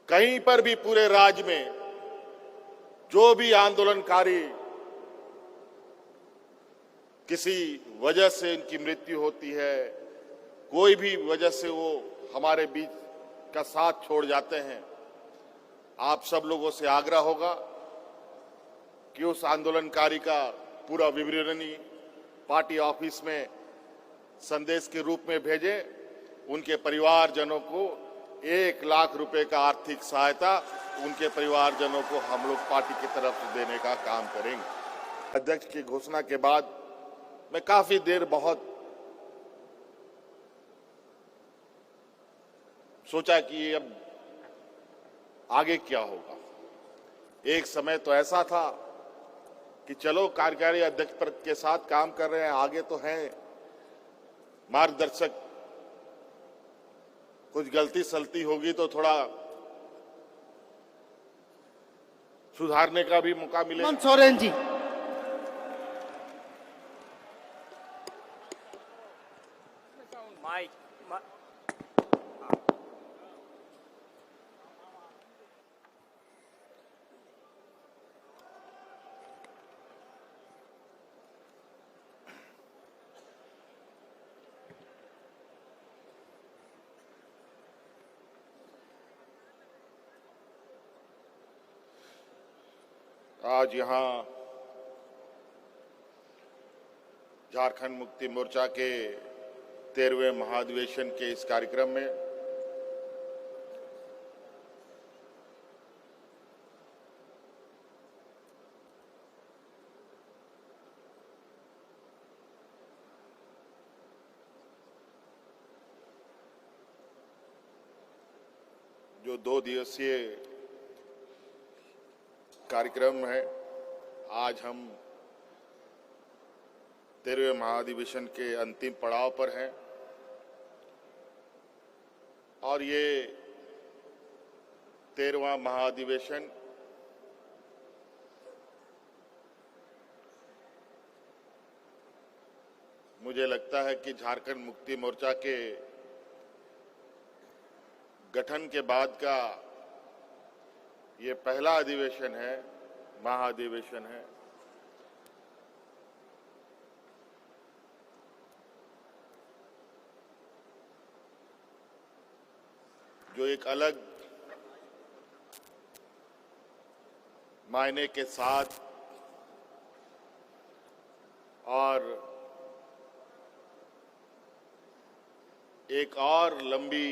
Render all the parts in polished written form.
कहीं पर भी पूरे राज्य में जो भी आंदोलनकारी किसी वजह से इनकी मृत्यु होती है, कोई भी वजह से वो हमारे बीच का साथ छोड़ जाते हैं, आप सब लोगों से आग्रह होगा कि उस आंदोलनकारी का पूरा विवरणी पार्टी ऑफिस में संदेश के रूप में भेजें। उनके परिवारजनों को 1 लाख रुपए का आर्थिक सहायता उनके परिवारजनों को हम लोग पार्टी की तरफ से देने का काम करेंगे। अध्यक्ष की घोषणा के बाद मैं काफी देर बहुत सोचा कि अब आगे क्या होगा। एक समय तो ऐसा था कि चलो कार्यकारी अध्यक्ष पद के साथ काम कर रहे हैं, आगे तो हैं मार्गदर्शक, कुछ गलती सलती होगी तो थोड़ा सुधारने का भी मौका मिलेगा। सोरेन जी, माइक आज यहाँ झारखंड मुक्ति मोर्चा के 13वें महाधिवेशन के इस कार्यक्रम में जो 2 दिवसीय कार्यक्रम है, आज हम 13वें महाधिवेशन के अंतिम पड़ाव पर हैं और ये 13वां महाधिवेशन मुझे लगता है कि झारखंड मुक्ति मोर्चा के गठन के बाद का ये पहला अधिवेशन है, महाधिवेशन है। जो एक अलग मायने के साथ और एक और लंबी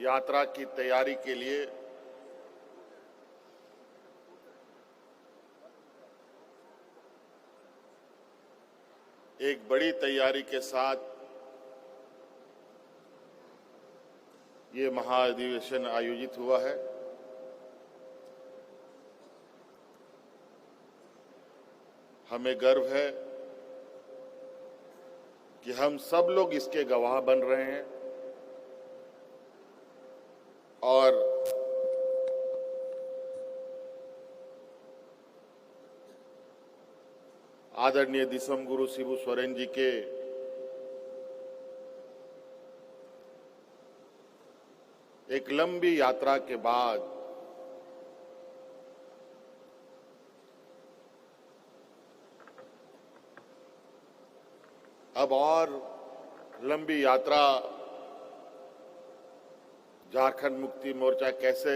यात्रा की तैयारी के लिए एक बड़ी तैयारी के साथ ये महाधिवेशन आयोजित हुआ है। हमें गर्व है कि हम सब लोग इसके गवाह बन रहे हैं और आदरणीय दिसम गुरु शिबू सोरेन जी के एक लंबी यात्रा के बाद अब और लंबी यात्रा झारखंड मुक्ति मोर्चा कैसे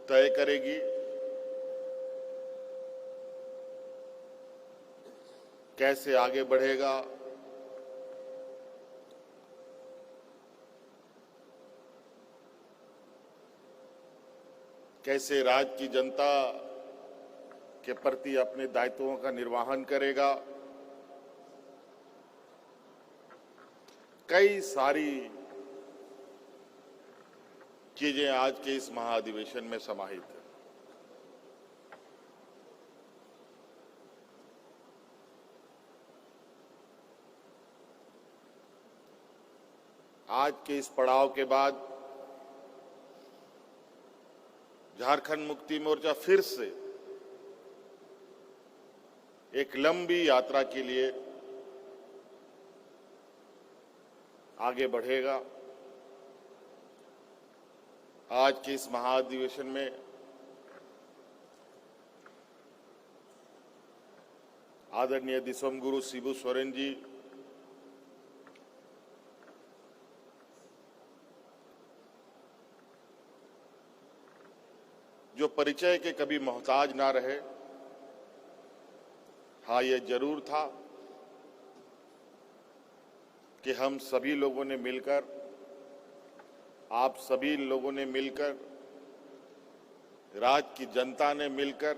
तय करेगी, कैसे आगे बढ़ेगा, कैसे राज्य की जनता के प्रति अपने दायित्वों का निर्वहन करेगा, कई सारी चीजें आज के इस महाधिवेशन में समाहित है। आज के इस पड़ाव के बाद झारखंड मुक्ति मोर्चा फिर से एक लंबी यात्रा के लिए आगे बढ़ेगा। आज के इस महाधिवेशन में आदरणीय दिसोमगुरु शिबू सोरेन जी जो परिचय के कभी मोहताज ना रहे। हाँ, ये जरूर था कि हम सभी लोगों ने मिलकर, आप सभी लोगों ने मिलकर, राज्य की जनता ने मिलकर,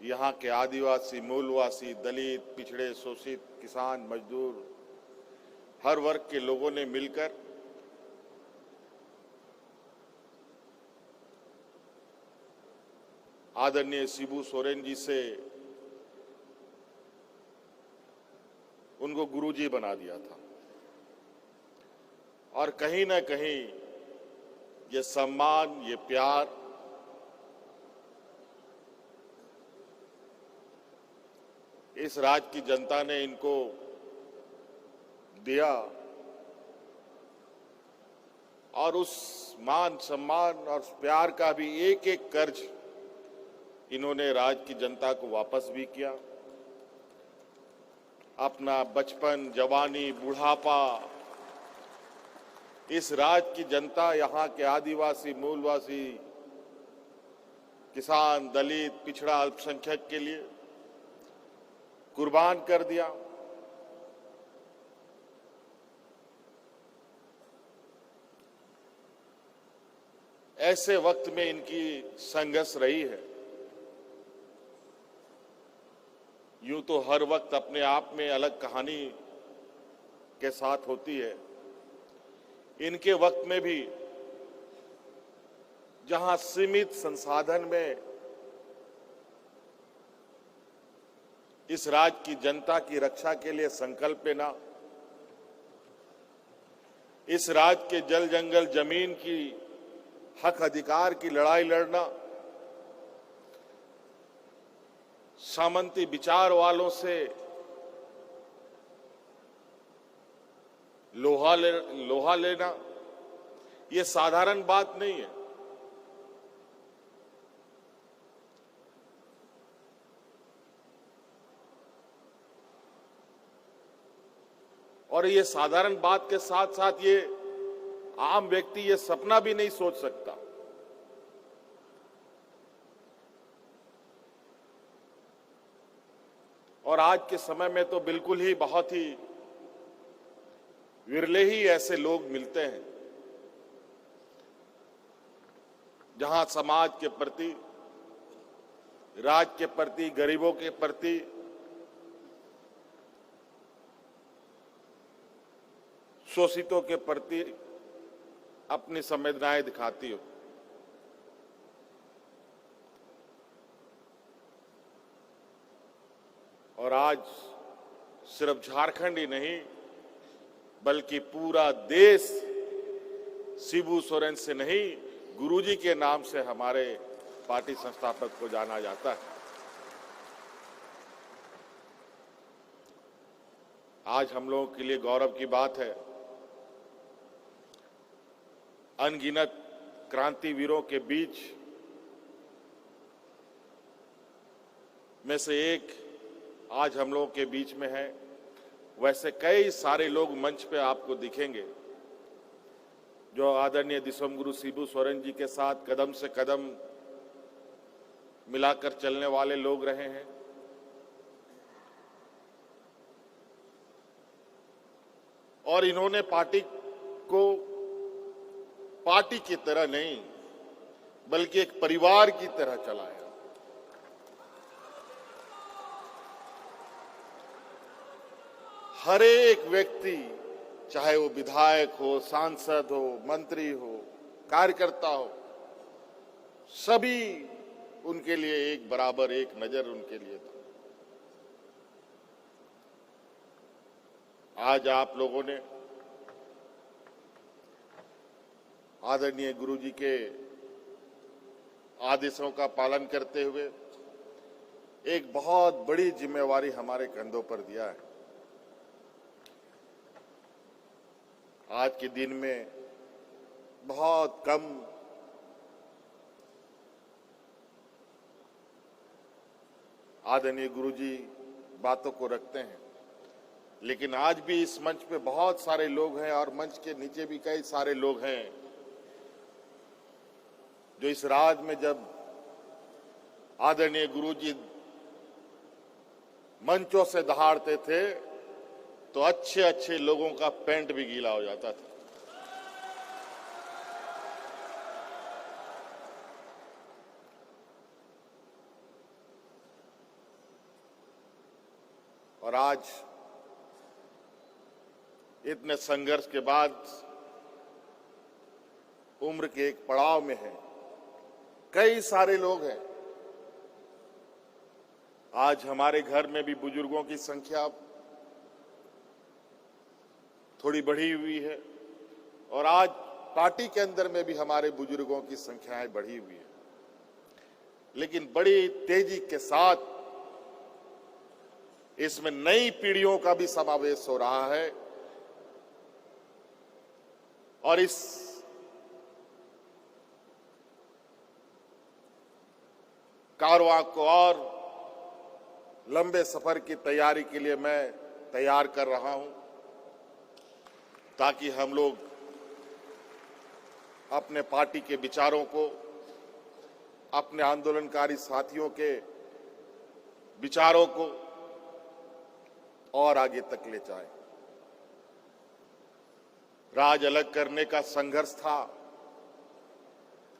यहाँ के आदिवासी, मूलवासी, दलित, पिछड़े, शोषित, किसान, मजदूर, हर वर्ग के लोगों ने मिलकर आदरणीय शिबू सोरेन जी से उनको गुरुजी बना दिया था। और कहीं ना कहीं ये सम्मान, ये प्यार इस राज्य की जनता ने इनको दिया और उस मान, सम्मान और प्यार का भी एक एक कर्ज इन्होंने राज्य की जनता को वापस भी किया। अपना बचपन, जवानी, बुढ़ापा इस राज्य की जनता, यहाँ के आदिवासी, मूलवासी, किसान, दलित, पिछड़ा, अल्पसंख्यक के लिए कुर्बान कर दिया। ऐसे वक्त में इनकी संघर्ष रही है। यूं तो हर वक्त अपने आप में अलग कहानी के साथ होती है। इनके वक्त में भी जहां सीमित संसाधन में इस राज्य की जनता की रक्षा के लिए संकल्प लेना, इस राज्य के जल, जंगल, जमीन की हक अधिकार की लड़ाई लड़ना, सामंती विचार वालों से लोहा लेना, ये साधारण बात नहीं है। और ये साधारण बात के साथ साथ ये आम व्यक्ति ये सपना भी नहीं सोच सकता। और आज के समय में तो बिल्कुल ही बहुत ही विरले ही ऐसे लोग मिलते हैं जहां समाज के प्रति, राज्य के प्रति, गरीबों के प्रति शोषितों के प्रति अपनी संवेदनाएं दिखाती हो। और आज सिर्फ झारखंड ही नहीं बल्कि पूरा देश शिबू सोरेन से नहीं, गुरुजी के नाम से हमारे पार्टी संस्थापक को जाना जाता है। आज हम लोगों के लिए गौरव की बात है, अनगिनत क्रांतिवीरों के बीच में से एक आज हम लोगों के बीच में है। वैसे कई सारे लोग मंच पे आपको दिखेंगे जो आदरणीय दिसोमगुरु शिबू सोरेन जी के साथ कदम से कदम मिलाकर चलने वाले लोग रहे हैं। और इन्होंने पार्टी को पार्टी की तरह नहीं बल्कि एक परिवार की तरह चलाया। हर एक व्यक्ति, चाहे वो विधायक हो, सांसद हो, मंत्री हो, कार्यकर्ता हो, सभी उनके लिए एक बराबर, एक नजर उनके लिए था। आज आप लोगों ने आदरणीय गुरुजी के आदेशों का पालन करते हुए एक बहुत बड़ी जिम्मेवारी हमारे कंधों पर दिया है। आज के दिन में बहुत कम आदरणीय गुरुजी बातों को रखते हैं, लेकिन आज भी इस मंच पे बहुत सारे लोग हैं और मंच के नीचे भी कई सारे लोग हैं जो इस राज में जब आदरणीय गुरुजी मंचों से दहाड़ते थे तो अच्छे अच्छे लोगों का पैंट भी गीला हो जाता था। और आज इतने संघर्ष के बाद उम्र के एक पड़ाव में है, कई सारे लोग हैं। आज हमारे घर में भी बुजुर्गों की संख्या थोड़ी बढ़ी हुई है और आज पार्टी के अंदर में भी हमारे बुजुर्गों की संख्याएं बढ़ी हुई है, लेकिन बड़ी तेजी के साथ इसमें नई पीढ़ियों का भी समावेश हो रहा है और इस कारवां को और लंबे सफर की तैयारी के लिए मैं तैयार कर रहा हूं ताकि हम लोग अपने पार्टी के विचारों को, अपने आंदोलनकारी साथियों के विचारों को और आगे तक ले जाए। राज अलग करने का संघर्ष था,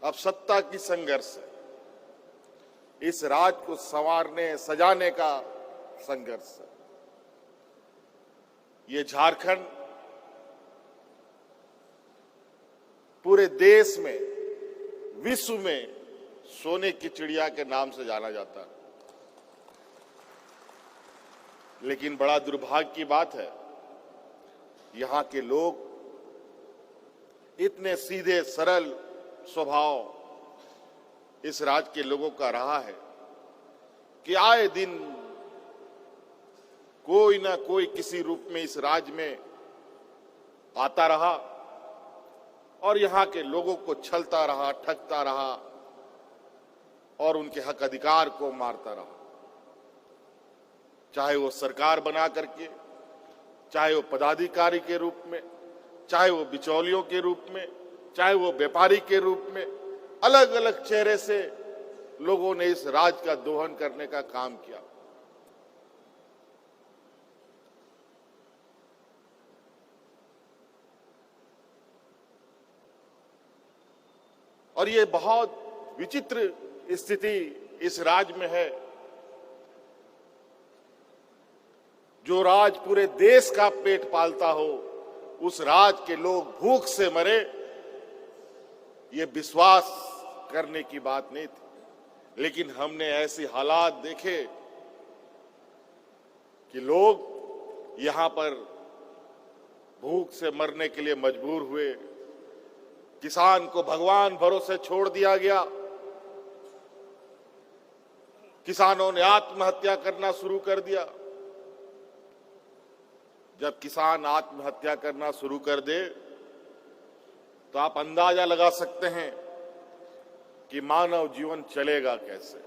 अब सत्ता की संघर्ष है। इस राज को संवारने सजाने का संघर्ष है। ये झारखंड पूरे देश में, विश्व में सोने की चिड़िया के नाम से जाना जाता है, लेकिन बड़ा दुर्भाग्य की बात है यहां के लोग इतने सीधे सरल स्वभाव इस राज्य के लोगों का रहा है कि आए दिन कोई ना कोई किसी रूप में इस राज्य में आता रहा और यहां के लोगों को छलता रहा, ठगता रहा और उनके हक अधिकार को मारता रहा। चाहे वो सरकार बना करके, चाहे वो पदाधिकारी के रूप में, चाहे वो बिचौलियों के रूप में, चाहे वो व्यापारी के रूप में, अलग अलग चेहरे से लोगों ने इस राज का दोहन करने का काम किया। और ये बहुत विचित्र स्थिति इस राज्य में है। जो राज पूरे देश का पेट पालता हो, उस राज के लोग भूख से मरे, ये विश्वास करने की बात नहीं थी। लेकिन हमने ऐसे हालात देखे कि लोग यहां पर भूख से मरने के लिए मजबूर हुए। किसान को भगवान भरोसे छोड़ दिया गया। किसानों ने आत्महत्या करना शुरू कर दिया। जब किसान आत्महत्या करना शुरू कर दे तो आप अंदाजा लगा सकते हैं कि मानव जीवन चलेगा कैसे।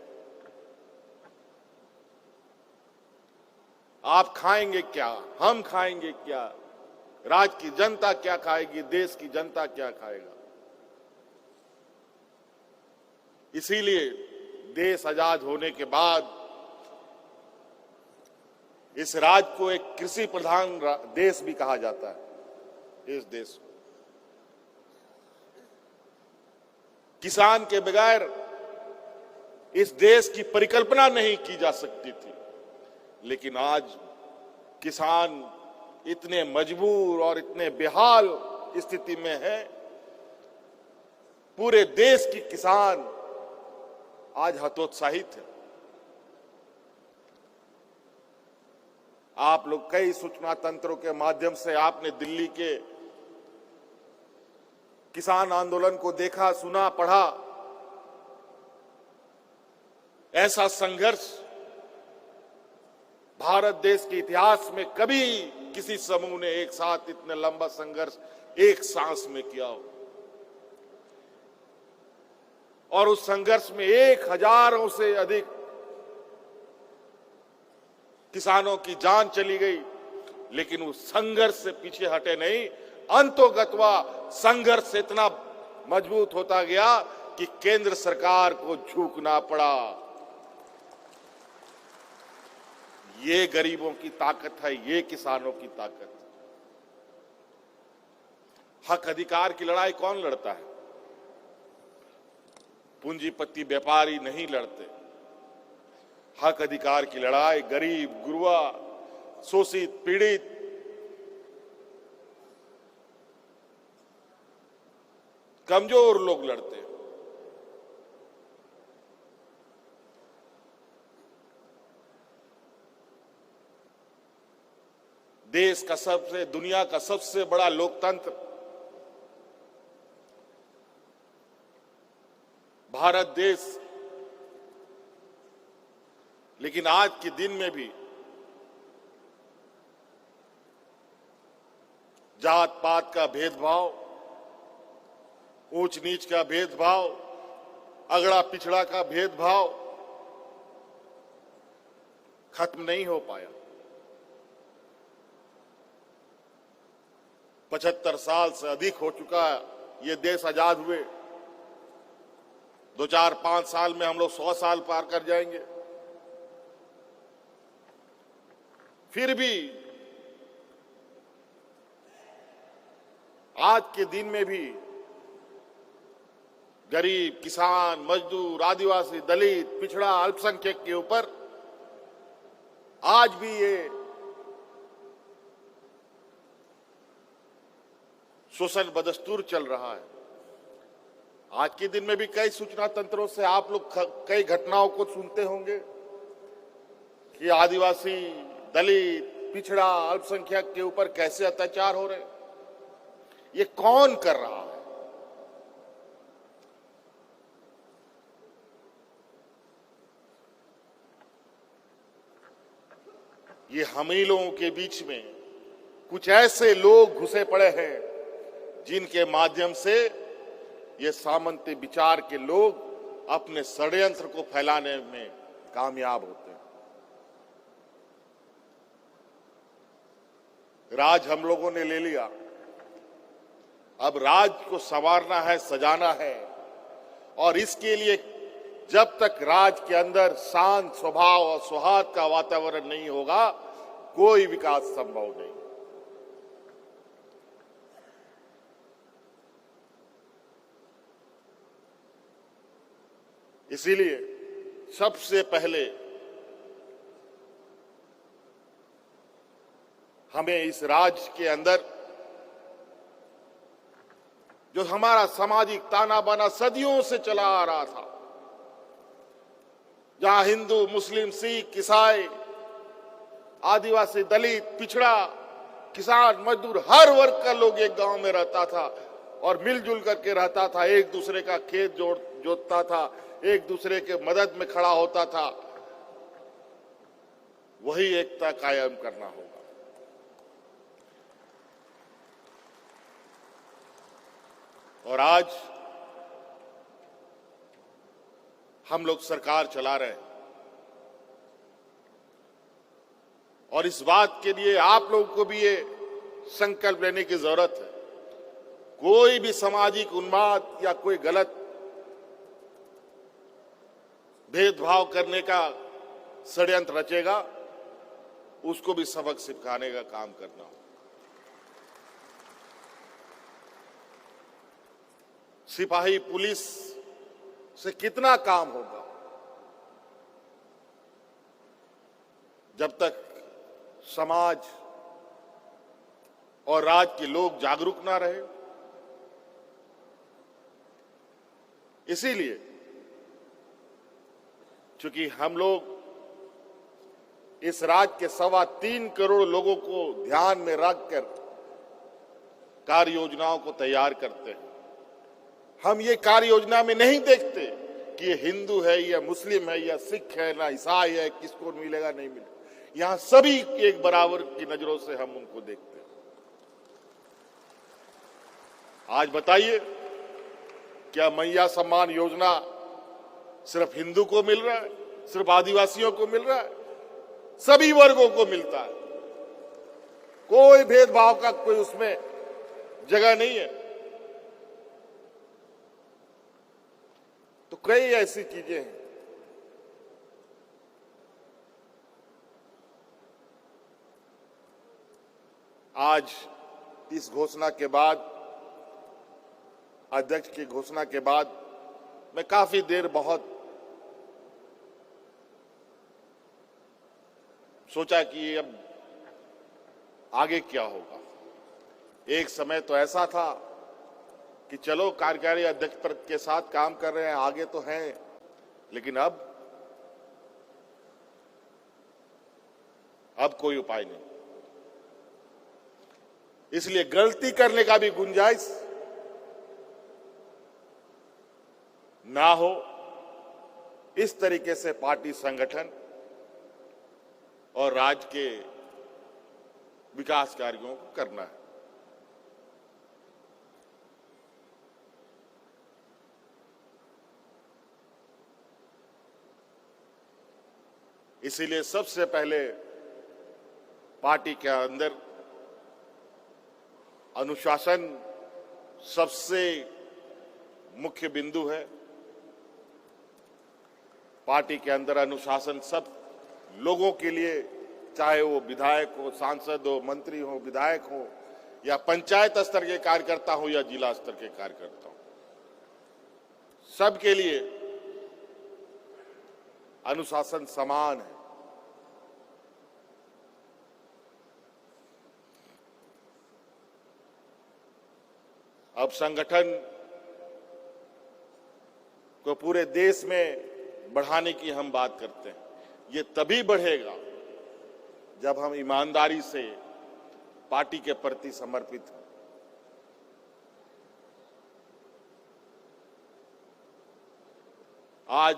आप खाएंगे क्या, हम खाएंगे क्या, राज्य की जनता क्या खाएगी, देश की जनता क्या खाएगा। इसीलिए देश आजाद होने के बाद इस राज्य को एक कृषि प्रधान देश भी कहा जाता है। इस देश को किसान के बगैर इस देश की परिकल्पना नहीं की जा सकती थी, लेकिन आज किसान इतने मजबूर और इतने बेहाल स्थिति में है। पूरे देश की किसान आज हतोत्साहित है। आप लोग कई सूचना तंत्रों के माध्यम से आपने दिल्ली के किसान आंदोलन को देखा, सुना, पढ़ा। ऐसा संघर्ष भारत देश के इतिहास में कभी किसी समूह ने एक साथ इतने लंबा संघर्ष एक सांस में किया हो। और उस संघर्ष में 1000 से अधिक किसानों की जान चली गई, लेकिन वो संघर्ष से पीछे हटे नहीं। अंतोगत्वा संघर्ष इतना मजबूत होता गया कि केंद्र सरकार को झुकना पड़ा। ये गरीबों की ताकत है, ये किसानों की ताकत। हक अधिकार की लड़ाई कौन लड़ता है? पूंजीपति व्यापारी नहीं लड़ते। हक अधिकार की लड़ाई गरीब, गुरबा, शोषित, पीड़ित, कमजोर लोग लड़ते हैं। देश का दुनिया का सबसे बड़ा लोकतंत्र भारत देश, लेकिन आज के दिन में भी जात पात का भेदभाव, ऊंच नीच का भेदभाव, अगड़ा पिछड़ा का भेदभाव खत्म नहीं हो पाया। 75 साल से अधिक हो चुका है ये देश आजाद हुए। 2, 4, 5 साल में हम लोग 100 साल पार कर जाएंगे। फिर भी आज के दिन में भी गरीब, किसान, मजदूर, आदिवासी, दलित, पिछड़ा, अल्पसंख्यक के ऊपर आज भी ये शोषण बदस्तूर चल रहा है। आज के दिन में भी कई सूचना तंत्रों से आप लोग कई घटनाओं को सुनते होंगे कि आदिवासी, दलित, पिछड़ा, अल्पसंख्यक के ऊपर कैसे अत्याचार हो रहे हैं। ये कौन कर रहा है? ये हम ही लोगों के बीच में कुछ ऐसे लोग घुसे पड़े हैं जिनके माध्यम से ये सामंती विचार के लोग अपने षड्यंत्र को फैलाने में कामयाब होते हैं। राज हम लोगों ने ले लिया, अब राज को संवारना है, सजाना है, और इसके लिए जब तक राज के अंदर शांत स्वभाव और सौहार्द का वातावरण नहीं होगा, कोई विकास संभव नहीं। इसीलिए सबसे पहले हमें इस राज्य के अंदर जो हमारा सामाजिक ताना बाना सदियों से चला आ रहा था, जहां हिंदू, मुस्लिम, सिख, ईसाई, आदिवासी, दलित, पिछड़ा, किसान, मजदूर, हर वर्ग का लोग एक गांव में रहता था और मिलजुल करके रहता था, एक दूसरे का खेत जोतता था, एक दूसरे के मदद में खड़ा होता था। वही एकता कायम करना होगा। और आज हम लोग सरकार चला रहे हैं और इस बात के लिए आप लोगों को भी ये संकल्प लेने की जरूरत है, कोई भी सामाजिक उन्माद या कोई गलत भेदभाव करने का षड्यंत्र रचेगा, उसको भी सबक सिखाने का काम करना हो। सिपाही पुलिस से कितना काम होगा जब तक समाज और राज्य के लोग जागरूक ना रहे। इसीलिए क्योंकि हम लोग इस राज्य के 3.25 करोड़ लोगों को ध्यान में रखकर कार्य योजनाओं को तैयार करते हैं। हम ये कार्य योजना में नहीं देखते कि ये हिंदू है या मुस्लिम है या सिख है ना ईसाई है, किसको मिलेगा नहीं मिलेगा। यहां सभी एक बराबर की नजरों से हम उनको देखते हैं। आज बताइए, क्या मैया सम्मान योजना सिर्फ हिंदू को मिल रहा है, सिर्फ आदिवासियों को मिल रहा है? सभी वर्गों को मिलता है, कोई भेदभाव का कोई उसमें जगह नहीं है। तो कई ऐसी चीजें हैं। आज इस घोषणा के बाद, अध्यक्ष की घोषणा के बाद, मैं काफी देर बहुत सोचा कि अब आगे क्या होगा। एक समय तो ऐसा था कि चलो कार्यकारी अध्यक्ष पद के साथ काम कर रहे हैं, आगे तो हैं, लेकिन अब कोई उपाय नहीं। इसलिए गलती करने का भी गुंजाइश ना हो, इस तरीके से पार्टी संगठन और राज्य के विकास कार्यों को करना है। इसीलिए सबसे पहले पार्टी के अंदर अनुशासन सबसे मुख्य बिंदु है। पार्टी के अंदर अनुशासन सब लोगों के लिए, चाहे वो विधायक हो, सांसद हो, मंत्री हो, विधायक हो, या पंचायत स्तर के कार्यकर्ता हो या जिला स्तर के कार्यकर्ता हो, सबके लिए अनुशासन समान है। अब संगठन को पूरे देश में बढ़ाने की हम बात करते हैं। ये तभी बढ़ेगा जब हम ईमानदारी से पार्टी के प्रति समर्पित हों। आज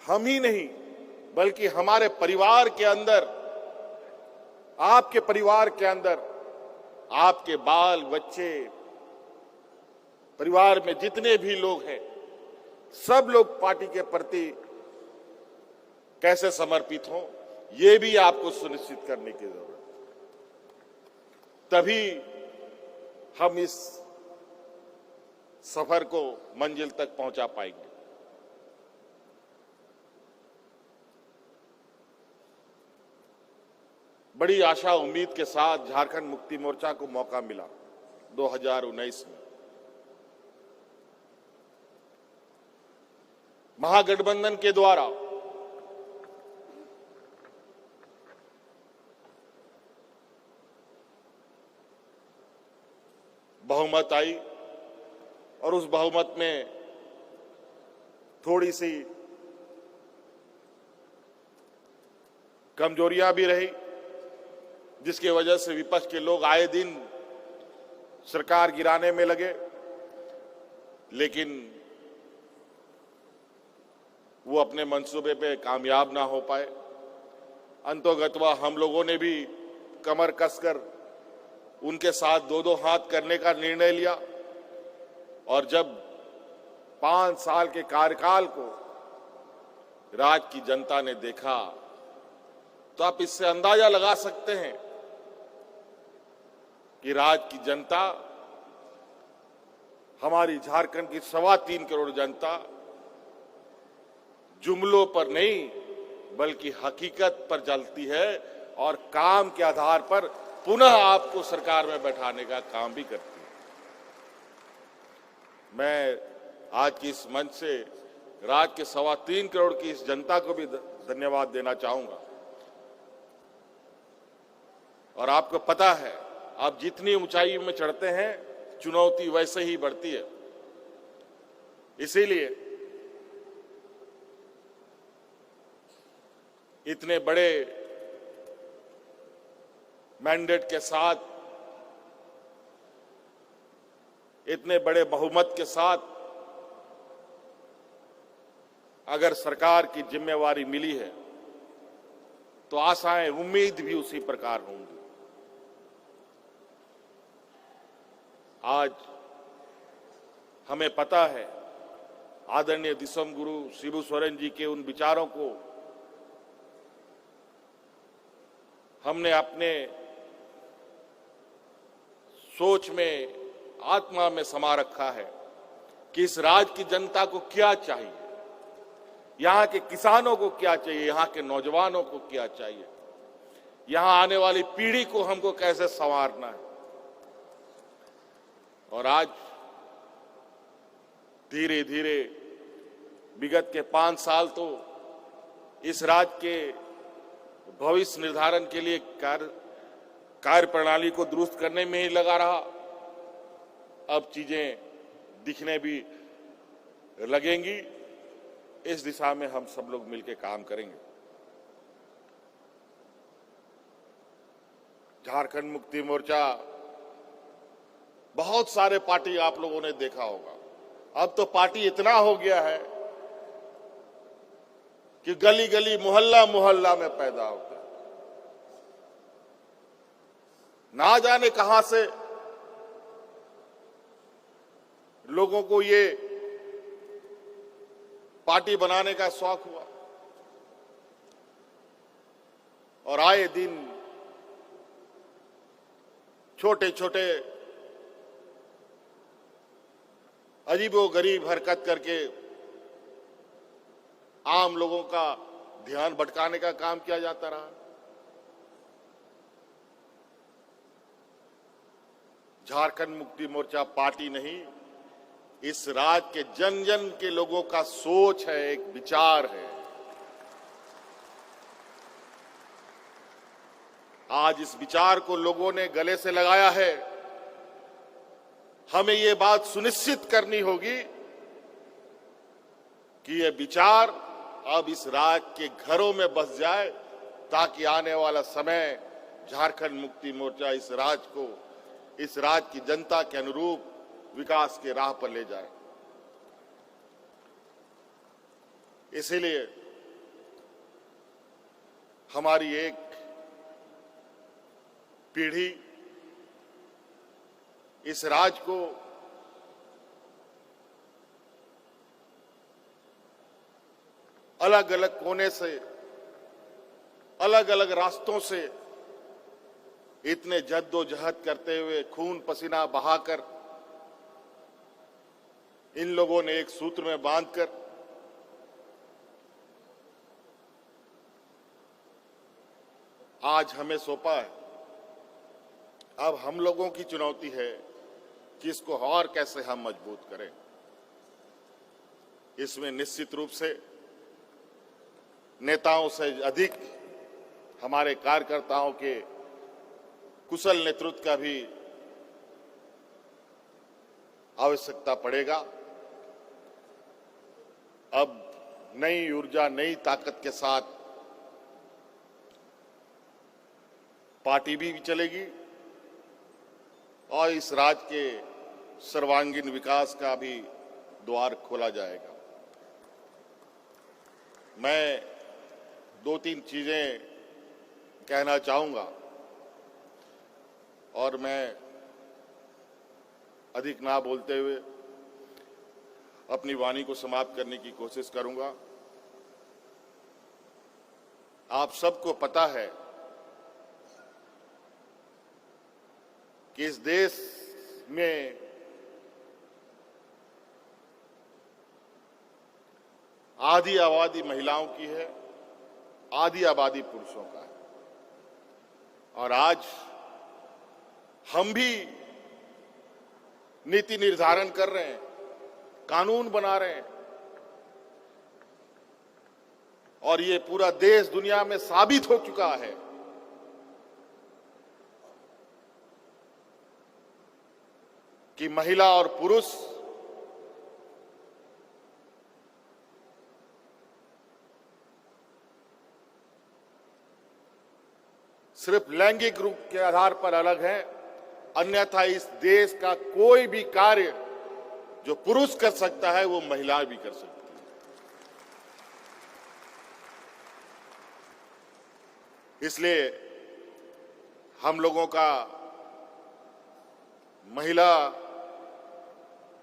हम ही नहीं, बल्कि हमारे परिवार के अंदर, आपके परिवार के अंदर, आपके बाल बच्चे, परिवार में जितने भी लोग हैं, सब लोग पार्टी के प्रति कैसे समर्पित हों, ये भी आपको सुनिश्चित करने की जरूरत है। तभी हम इस सफर को मंजिल तक पहुंचा पाएंगे। बड़ी आशा उम्मीद के साथ झारखंड मुक्ति मोर्चा को मौका मिला 2019 में। महागठबंधन के द्वारा बहुमत आई और उस बहुमत में थोड़ी सी कमजोरियां भी रही, जिसकी वजह से विपक्ष के लोग आए दिन सरकार गिराने में लगे, लेकिन वो अपने मंसूबे पे कामयाब ना हो पाए। अंतोगत्वा हम लोगों ने भी कमर कसकर उनके साथ दो हाथ करने का निर्णय लिया, और जब 5 साल के कार्यकाल को राज्य की जनता ने देखा, तो आप इससे अंदाजा लगा सकते हैं कि राज्य की जनता, हमारी झारखंड की 3.25 करोड़ जनता जुमलों पर नहीं बल्कि हकीकत पर चलती है और काम के आधार पर पुनः आपको सरकार में बैठाने का काम भी करती है। मैं आज की इस मंच से राज्य के 3.25 करोड़ की इस जनता को भी धन्यवाद देना चाहूंगा। और आपको पता है, आप जितनी ऊंचाई में चढ़ते हैं, चुनौती वैसे ही बढ़ती है। इसीलिए इतने बड़े मैंडेट के साथ, इतने बड़े बहुमत के साथ अगर सरकार की जिम्मेवारी मिली है, तो आशाएं, उम्मीद भी उसी प्रकार होंगी। आज हमें पता है, आदरणीय दिसम गुरु शिबू सोरेन जी के उन विचारों को हमने अपने सोच में, आत्मा में समा रखा है कि इस राज्य की जनता को क्या चाहिए, यहां के किसानों को क्या चाहिए, यहां के नौजवानों को क्या चाहिए, यहां आने वाली पीढ़ी को हमको कैसे संवारना है। और आज धीरे धीरे विगत के 5 साल तो इस राज्य के भविष्य निर्धारण के लिए कार्य प्रणाली को दुरुस्त करने में ही लगा रहा। अब चीजें दिखने भी लगेंगी। इस दिशा में हम सब लोग मिलकर काम करेंगे। झारखंड मुक्ति मोर्चा, बहुत सारे पार्टी आप लोगों ने देखा होगा, अब तो पार्टी इतना हो गया है कि गली गली, मोहल्ला मोहल्ला में पैदा होता है। ना जाने कहां से लोगों को ये पार्टी बनाने का शौक हुआ और आए दिन छोटे छोटे अजीबोगरीब हरकत करके आम लोगों का ध्यान भटकाने का काम किया जाता रहा। झारखंड मुक्ति मोर्चा पार्टी नहीं, इस राज्य के जन जन के लोगों का सोच है, एक विचार है। आज इस विचार को लोगों ने गले से लगाया है। हमें ये बात सुनिश्चित करनी होगी कि ये विचार अब इस राज्य के घरों में बस जाए, ताकि आने वाला समय झारखंड मुक्ति मोर्चा इस राज्य को, इस राज्य की जनता के अनुरूप विकास के राह पर ले जाए। इसीलिए हमारी एक पीढ़ी इस राज्य को अलग अलग कोने से, अलग अलग रास्तों से इतने जद्दोजहद करते हुए, खून पसीना बहाकर इन लोगों ने एक सूत्र में बांधकर आज हमें सौंपा है। अब हम लोगों की चुनौती है कि इसको और कैसे हम मजबूत करें। इसमें निश्चित रूप से नेताओं से अधिक हमारे कार्यकर्ताओं के कुशल नेतृत्व का भी आवश्यकता पड़ेगा। अब नई ऊर्जा, नई ताकत के साथ पार्टी भी चलेगी और इस राज्य के सर्वांगीण विकास का भी द्वार खोला जाएगा। मैं 2-3 चीजें कहना चाहूंगा और मैं अधिक ना बोलते हुए अपनी वाणी को समाप्त करने की कोशिश करूंगा। आप सबको पता है कि इस देश में आधी आबादी महिलाओं की है, आधी आबादी पुरुषों का है। और आज हम भी नीति निर्धारण कर रहे हैं, कानून बना रहे हैं और ये पूरा देश दुनिया में साबित हो चुका है कि महिला और पुरुष सिर्फ लैंगिक रूप के आधार पर अलग है, अन्यथा इस देश का कोई भी कार्य जो पुरुष कर सकता है वो महिला भी कर सकती है। इसलिए हम लोगों का, महिला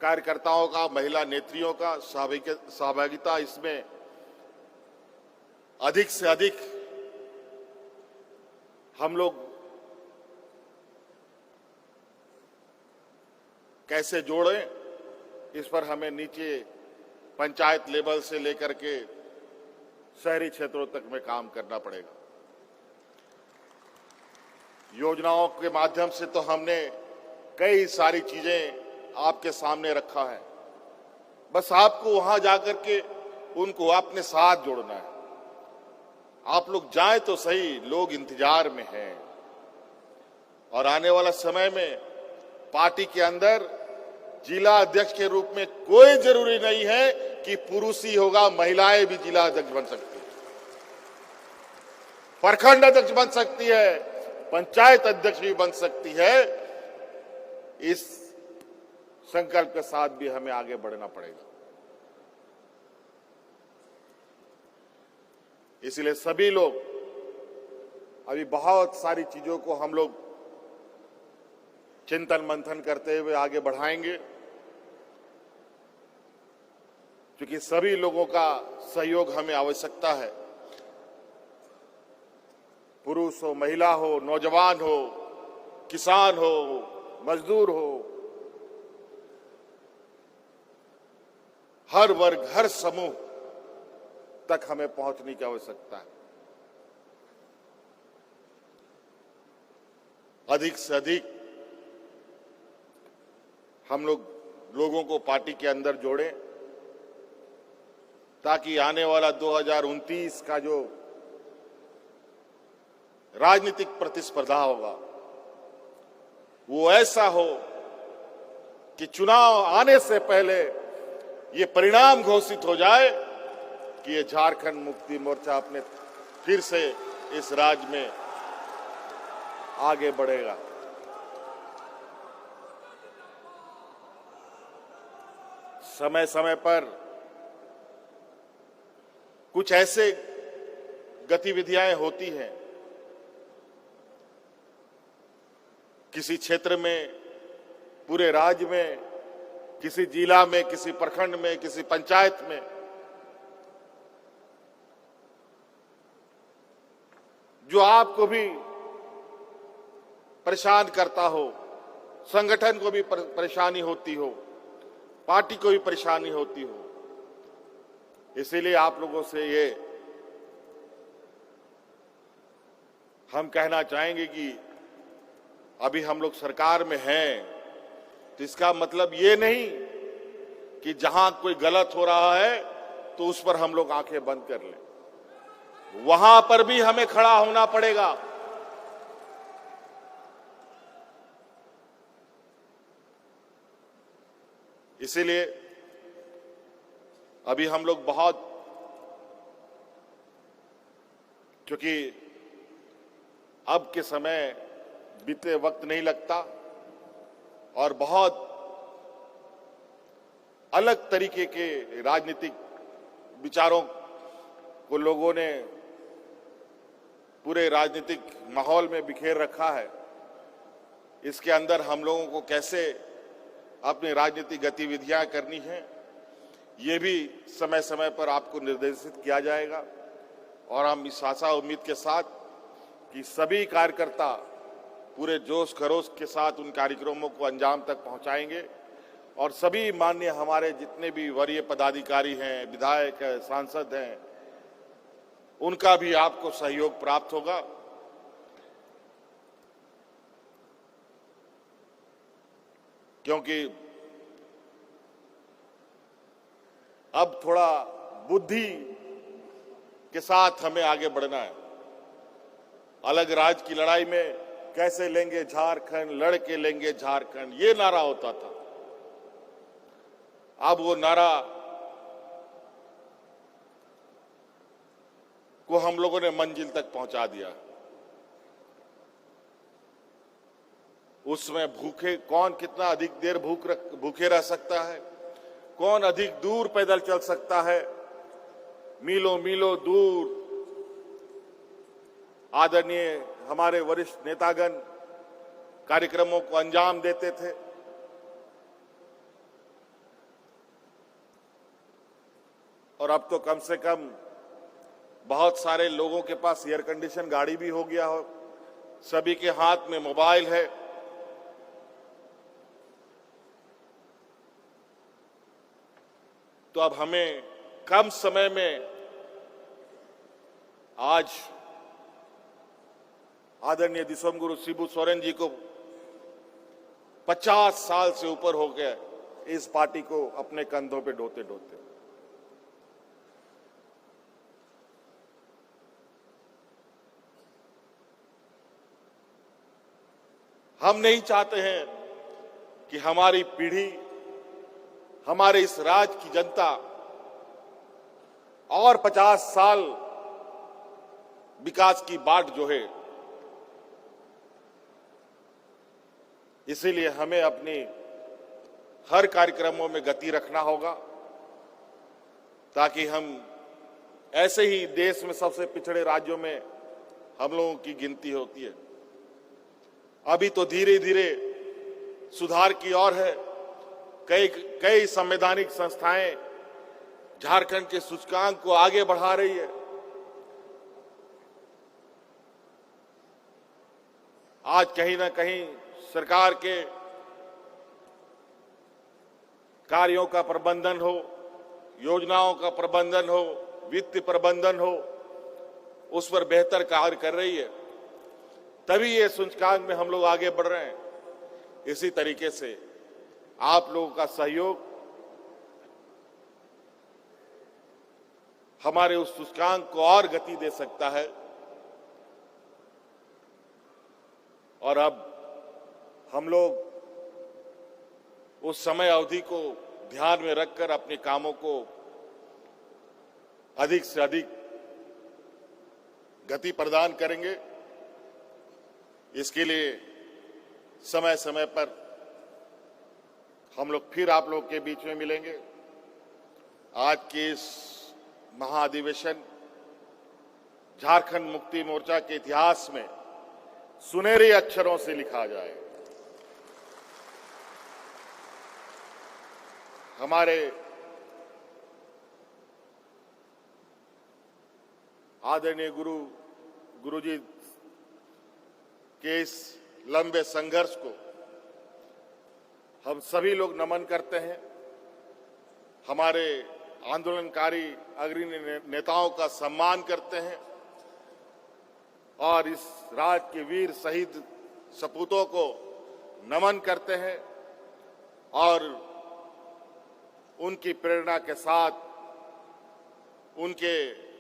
कार्यकर्ताओं का, महिला नेत्रियों का सहभागिता इसमें अधिक से अधिक हम लोग कैसे जोड़ें, इस पर हमें नीचे पंचायत लेवल से लेकर के शहरी क्षेत्रों तक में काम करना पड़ेगा। योजनाओं के माध्यम से तो हमने कई सारी चीजें आपके सामने रखा है, बस आपको वहां जाकर के उनको अपने साथ जोड़ना है। आप लोग जाएं तो सही, लोग इंतजार में हैं। और आने वाला समय में पार्टी के अंदर जिला अध्यक्ष के रूप में कोई जरूरी नहीं है कि पुरुष ही होगा, महिलाएं भी जिला अध्यक्ष बन सकती है, प्रखंड अध्यक्ष बन सकती है, पंचायत अध्यक्ष भी बन सकती है। इस संकल्प के साथ भी हमें आगे बढ़ना पड़ेगा। इसलिए सभी लोग अभी बहुत सारी चीजों को हम लोग चिंतन मंथन करते हुए आगे बढ़ाएंगे, क्योंकि सभी लोगों का सहयोग हमें आवश्यकता है। पुरुष हो, महिला हो, नौजवान हो, किसान हो, मजदूर हो, हर वर्ग, हर समूह तक हमें पहुंचने की आवश्यकता है। अधिक से अधिक हम लोगों को पार्टी के अंदर जोड़ें, ताकि आने वाला 2029 का जो राजनीतिक प्रतिस्पर्धा होगा वो ऐसा हो कि चुनाव आने से पहले ये परिणाम घोषित हो जाए कि ये झारखंड मुक्ति मोर्चा अपने फिर से इस राज्य में आगे बढ़ेगा। समय समय पर कुछ ऐसे गतिविधियां होती हैं, किसी क्षेत्र में, पूरे राज्य में, किसी जिला में, किसी प्रखंड में, किसी पंचायत में, जो आपको भी परेशान करता हो, संगठन को भी परेशानी होती हो, पार्टी को भी परेशानी होती हो। इसीलिए आप लोगों से ये हम कहना चाहेंगे कि अभी हम लोग सरकार में हैं, तो इसका मतलब ये नहीं कि जहां कोई गलत हो रहा है तो उस पर हम लोग आंखें बंद कर लें। वहां पर भी हमें खड़ा होना पड़ेगा। इसीलिए अभी हम लोग बहुत, क्योंकि अब के समय बीते वक्त नहीं लगता और बहुत अलग तरीके के राजनीतिक विचारों को लोगों ने पूरे राजनीतिक माहौल में बिखेर रखा है। इसके अंदर हम लोगों को कैसे अपनी राजनीतिक गतिविधियां करनी है, ये भी समय समय पर आपको निर्देशित किया जाएगा। और हम इस आशा उम्मीद के साथ कि सभी कार्यकर्ता पूरे जोश खरोश के साथ उन कार्यक्रमों को अंजाम तक पहुंचाएंगे और सभी माननीय हमारे जितने भी वरीय पदाधिकारी हैं, विधायक हैं, सांसद हैं, उनका भी आपको सहयोग प्राप्त होगा। क्योंकि अब थोड़ा बुद्धि के साथ हमें आगे बढ़ना है। अलग राज्य की लड़ाई में कैसे लेंगे झारखंड, लड़के लेंगे झारखंड, ये नारा होता था। अब वो नारा को हम लोगों ने मंजिल तक पहुंचा दिया। उसमें भूखे कौन कितना अधिक देर भूखे रह सकता है, कौन अधिक दूर पैदल चल सकता है, मीलों मीलों दूर आदरणीय हमारे वरिष्ठ नेतागण कार्यक्रमों को अंजाम देते थे। और अब तो कम से कम बहुत सारे लोगों के पास एयर कंडीशन गाड़ी भी हो गया हो, सभी के हाथ में मोबाइल है। तो अब हमें कम समय में आज आदरणीय दिसोम गुरु शिबू सोरेन जी को 50 साल से ऊपर हो गया इस पार्टी को अपने कंधों पे ढोते ढोते। हम नहीं चाहते हैं कि हमारी पीढ़ी, हमारे इस राज्य की जनता और 50 साल विकास की बाट जो है, इसीलिए हमें अपनी हर कार्यक्रमों में गति रखना होगा ताकि हम ऐसे ही देश में सबसे पिछड़े राज्यों में हम लोगों की गिनती होती है। अभी तो धीरे धीरे सुधार की ओर है। कई संवैधानिक संस्थाएं झारखंड के सूचकांक को आगे बढ़ा रही है। आज कहीं ना कहीं सरकार के कार्यों का प्रबंधन हो, योजनाओं का प्रबंधन हो, वित्त प्रबंधन हो, उस पर बेहतर कार्य कर रही है, तभी ये सूचकांक में हम लोग आगे बढ़ रहे हैं। इसी तरीके से आप लोगों का सहयोग हमारे उस सूचकांक को और गति दे सकता है। और अब हम लोग उस समय अवधि को ध्यान में रखकर अपने कामों को अधिक से अधिक गति प्रदान करेंगे। इसके लिए समय समय पर हम लोग फिर आप लोग के बीच में मिलेंगे। आज के इस महाधिवेशन झारखंड मुक्ति मोर्चा के इतिहास में सुनहरे अक्षरों से लिखा जाए। हमारे आदरणीय गुरुजी के इस लंबे संघर्ष को हम सभी लोग नमन करते हैं। हमारे आंदोलनकारी अग्रणी नेताओं का सम्मान करते हैं और इस राज्य के वीर शहीद सपूतों को नमन करते हैं और उनकी प्रेरणा के साथ, उनके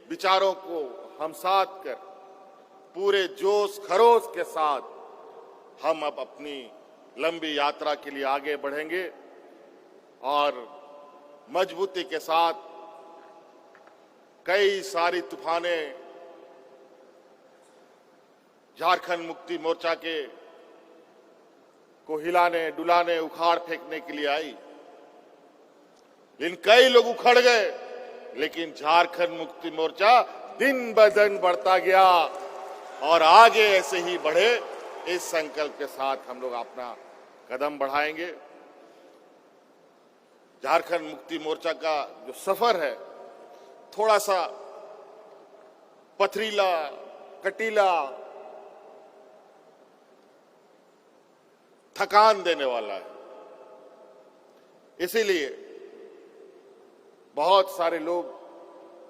विचारों को हम साथ कर पूरे जोश खरोश के साथ हम अब अपनी लंबी यात्रा के लिए आगे बढ़ेंगे और मजबूती के साथ कई सारी तूफानें झारखंड मुक्ति मोर्चा के को हिलाने, डुलाने, उखाड़ फेंकने के लिए आई, लेकिन कई लोग उखड़ गए। लेकिन झारखंड मुक्ति मोर्चा दिन ब दिन बढ़ता गया और आगे ऐसे ही बढ़े, इस संकल्प के साथ हम लोग अपना कदम बढ़ाएंगे। झारखंड मुक्ति मोर्चा का जो सफर है थोड़ा सा पथरीला, कटीला, थकान देने वाला है। इसीलिए बहुत सारे लोग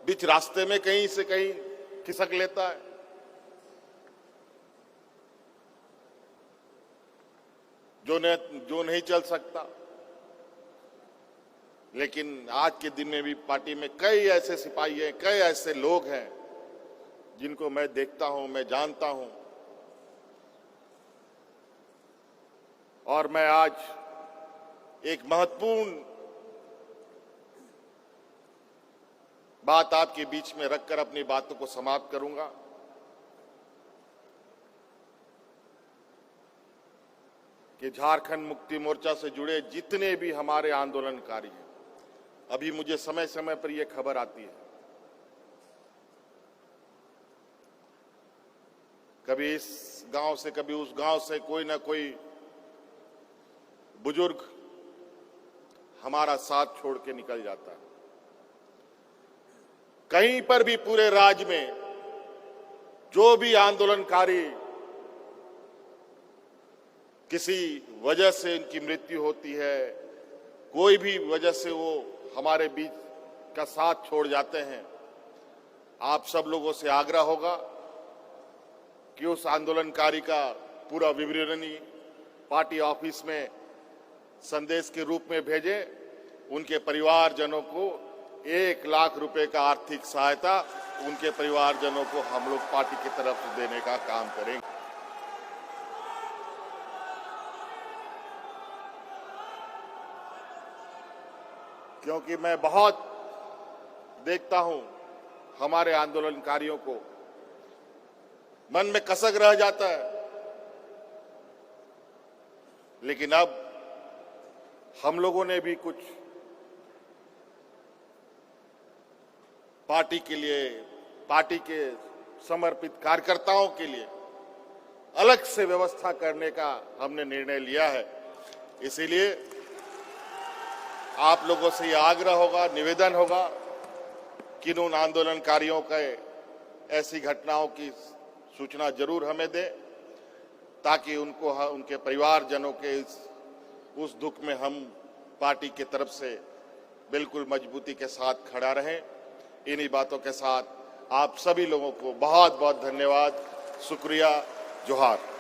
बीच रास्ते में कहीं से कहीं खिसक लेता है। जो नहीं चल सकता। लेकिन आज के दिन में भी पार्टी में कई ऐसे सिपाही हैं, कई ऐसे लोग हैं जिनको मैं देखता हूं, मैं जानता हूं। और मैं आज एक महत्वपूर्ण बात आपके बीच में रखकर अपनी बातों को समाप्त करूंगा। कि झारखंड मुक्ति मोर्चा से जुड़े जितने भी हमारे आंदोलनकारी हैं, अभी मुझे समय समय पर यह खबर आती है, कभी इस गांव से कभी उस गांव से कोई ना कोई बुजुर्ग हमारा साथ छोड़ के निकल जाता है। कहीं पर भी पूरे राज्य में जो भी आंदोलनकारी किसी वजह से इनकी मृत्यु होती है, कोई भी वजह से वो हमारे बीच का साथ छोड़ जाते हैं, आप सब लोगों से आग्रह होगा कि उस आंदोलनकारी का पूरा विवरणी पार्टी ऑफिस में संदेश के रूप में भेजें। उनके परिवारजनों को 1 लाख रुपए का आर्थिक सहायता उनके परिवारजनों को हम लोग पार्टी की तरफ से देने का काम करेंगे। क्योंकि मैं बहुत देखता हूं हमारे आंदोलनकारियों को, मन में कसक रह जाता है, लेकिन अब हम लोगों ने भी कुछ पार्टी के लिए, पार्टी के समर्पित कार्यकर्ताओं के लिए अलग से व्यवस्था करने का हमने निर्णय लिया है। इसीलिए आप लोगों से यह आग्रह होगा, निवेदन होगा कि उन आंदोलनकारियों के ऐसी घटनाओं की सूचना जरूर हमें दें, ताकि उनको, उनके परिवारजनों के उस दुख में हम पार्टी की तरफ से बिल्कुल मजबूती के साथ खड़ा रहें। इन्हीं बातों के साथ आप सभी लोगों को बहुत बहुत धन्यवाद, शुक्रिया, जोहार।